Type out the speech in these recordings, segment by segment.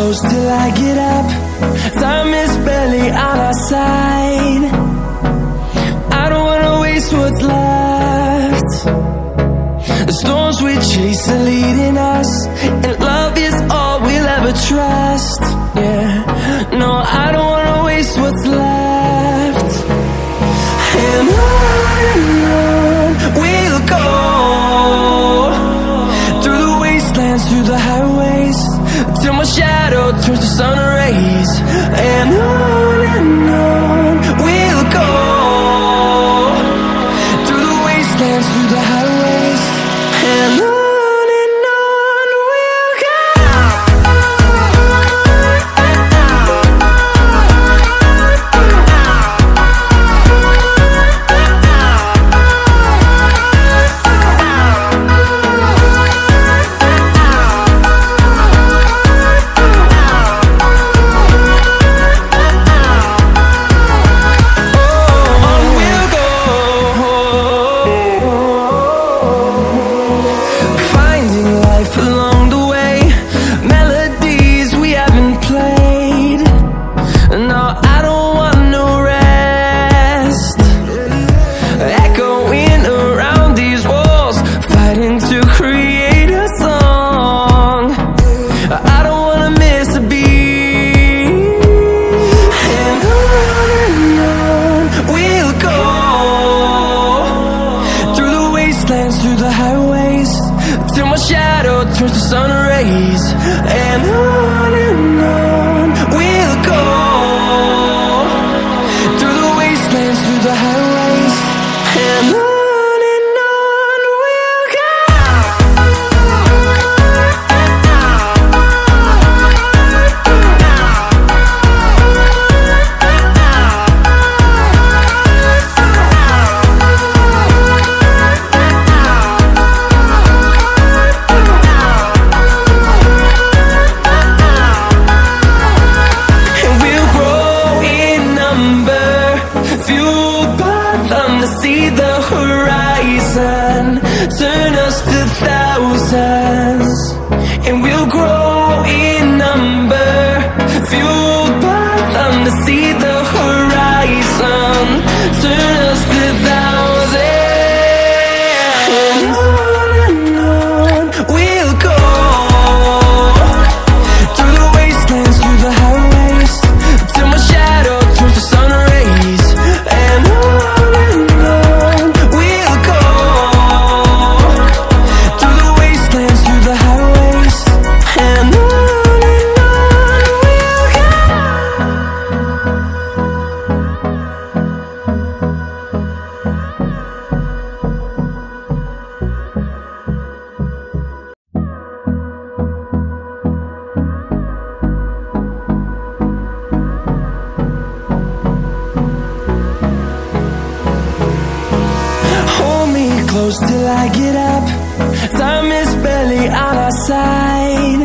close till I get up. Time is barely on our side. I don't wanna waste what's left. The storms we chase are leading us, and love is all we'll ever trust. Yeah, no, I don't wanna waste what's left. And on we'll go, through the wastelands, through the highways, till my shadow turns to sun rays. And on we'll go, through the wastelands, through the highways, and on we'll go. Through the highways, till my shadow turns to sun rays. And on we'll go, through the wastelands, through the highways, and on we'll go. See the horizon, turn us to thousands, and we'll grow in number, fueled by them to see the horizon, turn us to thousands. And on we'll go, through the wastelands, through the highways, till my shadow turns to sun rays. And close till I get up. Time is barely on our side.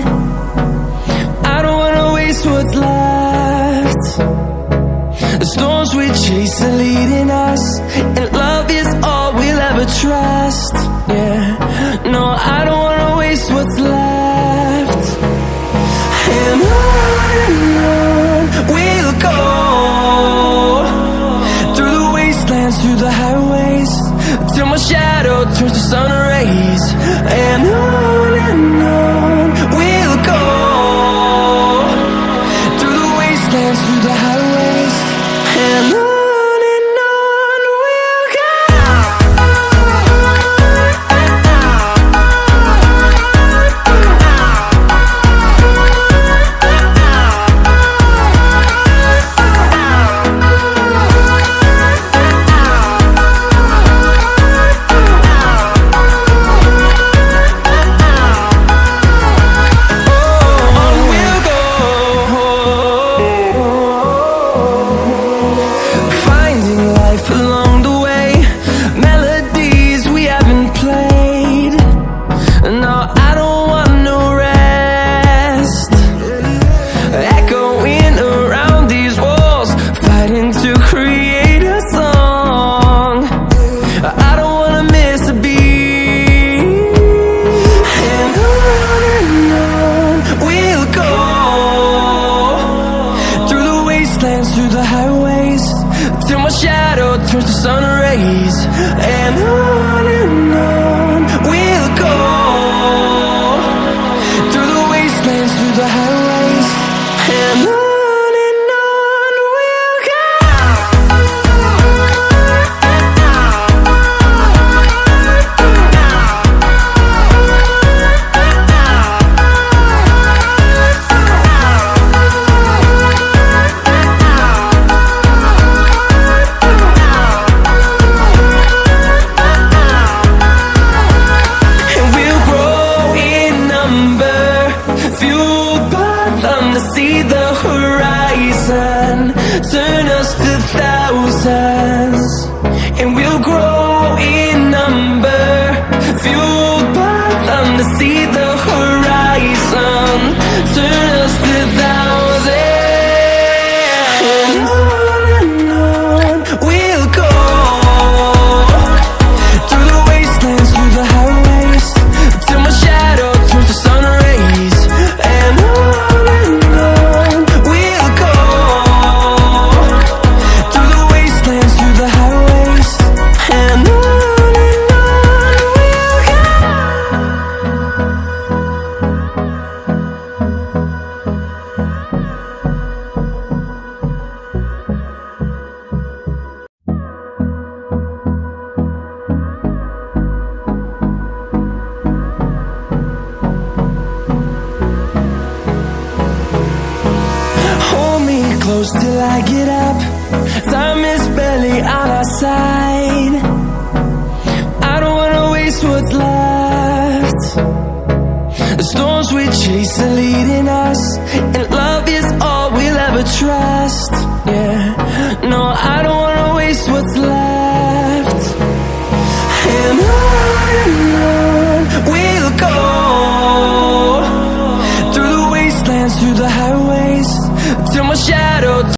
I don't wanna waste what's left. The storms we chase are leading us, and love is all we'll ever trust. Yeah, no, I don't wanna waste what's left. And on we'll go, through the wastelands, through the highways, till my shadow turns to sun rays. And on we'll go, through the wastelands, through the highways, and on we'll go. wastelands, through the highways, till my shadow turns to sun rays. And on we'll go, through the wastelands, through the highways, and on we'll go. See the horizon, turn us to thousands, and we'll grow in number, fueled by them to see the horizon, turn us to thousands, and on we'll go, through the wastelands, through the highways, till my shadow turns to sun rays, and on close till I get up. Time is barely on our side. I don't wanna waste what's left. The storms we chase are leading us, and love is all we'll ever trust. Yeah, no, I don't